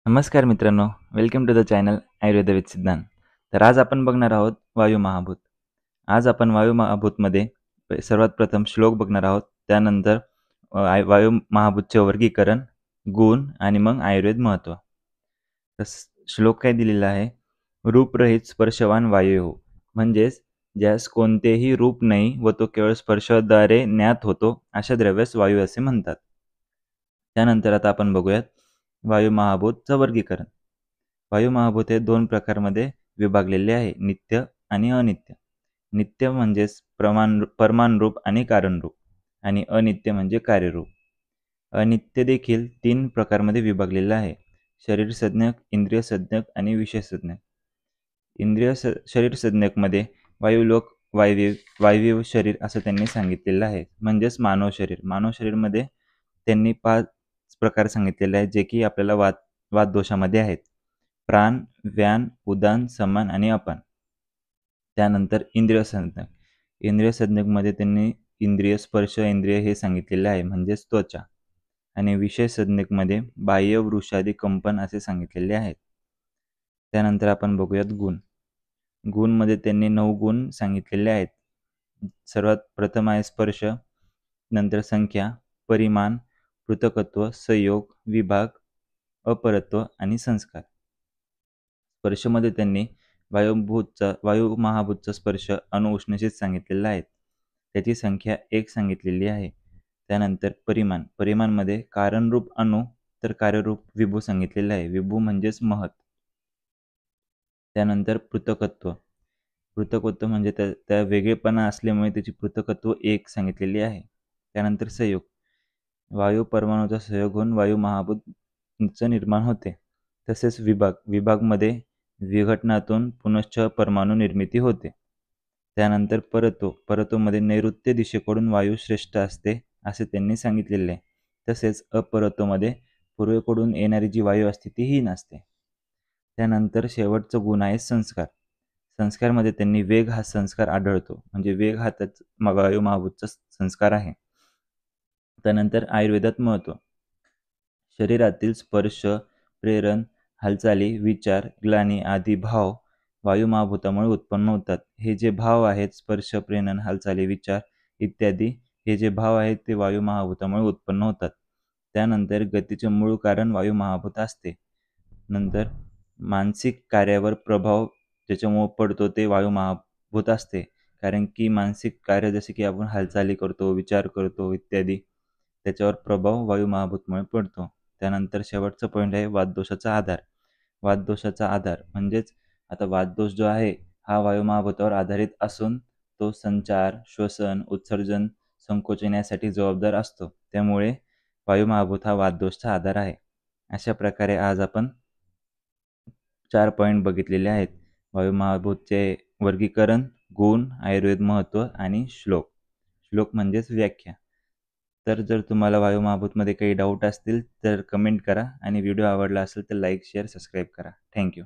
नमस्कार मित्रांनो, welcome to the channel Ayurved with Siddhant. तर आज आपण बघणार आहोत वायू महाभूत. आज आपण वायू महाभूतमध्ये सर्वात प्रथम श्लोक बघणार आहोत. त्यानंतर वायू महाभूतचे वर्गीकरण, गुण आणि मग आयुर्वेद महत्त्व. तर श्लोक काय दिलेला आहे? रूपरहित स्पर्शवान वायू हो, म्हणजेच ज्यास कोणतेही रूप नाही व तो केवळ स्पर्शाद्वारे ज्ञात होतो, अशा द्रव्यास वायू असे म्हणतात. त्यानंतर आता आपण बघूयात वायू महाभूतचं वर्गीकरण. वायू महाभूत हे दोन प्रकारमध्ये विभागलेले आहे, नित्य आणि अनित्य. नित्य म्हणजेच परमाणरूप आणि कारणरूप आणि अनित्य म्हणजे कार्यरूप. अनित्य देखील तीन प्रकारमध्ये विभागलेलं आहे, शरीरसंज्ञक, इंद्रियसंज्ञक आणि विषयसंज्ञक. शरीरसंज्ञकमध्ये वायुलोक, वायवीय शरीर असं त्यांनी सांगितलेलं आहे, म्हणजेच मानव शरीर. मानव शरीरमध्ये त्यांनी 5 प्रकार सांगितलेले आहेत, जे की आपल्याला वातदोषामध्ये आहेत: प्राण, व्यान, उदान, समान आणि अपान. त्यानंतर इंद्रियसंज्ञक. इंद्रियसंज्ञकमध्ये त्यांनी इंद्रिय, स्पर्श इंद्रिय हे सांगितलेले आहे, म्हणजेच त्वचा. आणि विषयसंज्ञकमध्ये बाह्य, वृषादी, कंपन असे सांगितलेले आहेत. त्यानंतर आपण बघूयात गुण. गुणमध्ये त्यांनी 9 गुण सांगितलेले आहेत. सर्वात प्रथम आहे स्पर्श, नंतर संख्या, परिमाण, पृथकत्व, संयोग, विभाग, अपरत्व आणि संस्कार. स्पर्शमध्ये त्यांनी वायू महाभूतचा स्पर्श अणुउष्णेशीत सांगितलेला आहे. त्याची संख्या 1 सांगितलेली आहे. त्यानंतर परिमाणमध्ये कारणरूप अणु तर कार्यरूप विभू सांगितलेलं आहे. विभू म्हणजेच महत. त्यानंतर पृथकत्व म्हणजे त्या वेगळेपणा असल्यामुळे त्याची पृथकत्व 1 सांगितलेली आहे. त्यानंतर संयोग, वायू परमाणूचा संयोग होऊन वायू महाभूतचं निर्माण होते. तसेच विभागमध्ये विघटनातून पुनश्च परमाणू निर्मिती होते. त्यानंतर परत्वमध्ये नैऋत्य दिशेकडून वायू श्रेष्ठ असते असे त्यांनी सांगितलेले आहे. तसेच अपरत्वमध्ये पूर्वेकडून येणारी जी वायू असते ती हीन असते. त्यानंतर शेवटचं गुण आहे संस्कार. संस्कारमध्ये त्यांनी वेग हा संस्कार आढळतो, म्हणजे वेग हा वायू महाभूतचा संस्कार आहे. त्यानंतर आयुर्वेदात महत्त्व. शरीरातील स्पर्श, प्रेरण, हालचाली, विचार, ग्लानी आदी भाव वायू महाभूतामुळे उत्पन्न होतात. हे जे भाव आहेत, स्पर्श, प्रेरण, हालचाली, विचार इत्यादी, हे जे भाव आहेत ते वायू महाभूतामुळे उत्पन्न होतात. त्यानंतर गतीचे मूळ कारण वायू महाभूत असते. नंतर मानसिक कार्यावर प्रभाव ज्याच्यामुळे पडतो ते वायू महाभूत असते. कारण की मानसिक कार्य जसे की आपण हालचाली करतो, विचार करतो इत्यादी, त्याच्यावर प्रभाव वायू महाभूतमुळे पडतो. त्यानंतर शेवटचा पॉईंट आहे वातदोषाचा आधार. वातदोषाचा आधार म्हणजेच आता वातदोष जो आहे हा वायू महाभूतावर आधारित असून तो संचार, श्वसन, उत्सर्जन, संकोचन यासाठी जबाबदार असतो. त्यामुळे वायू महाभूत हा वातदोषाचा आधार आहे. अशा प्रकारे आज आपण 4 पॉईंट बघितलेले आहेत. वायू महाभूतचे वर्गीकरण, गुण, आयुर्वेद महत्त्व आणि श्लोक. श्लोक म्हणजेच व्याख्या. तर जर तुम्हाला वायू महाभूतमध्ये काही डाऊट असतील तर कमेंट करा आणि व्हिडिओ आवडला असेल तर लाईक, शेअर, सबस्क्राईब करा. थँक्यू.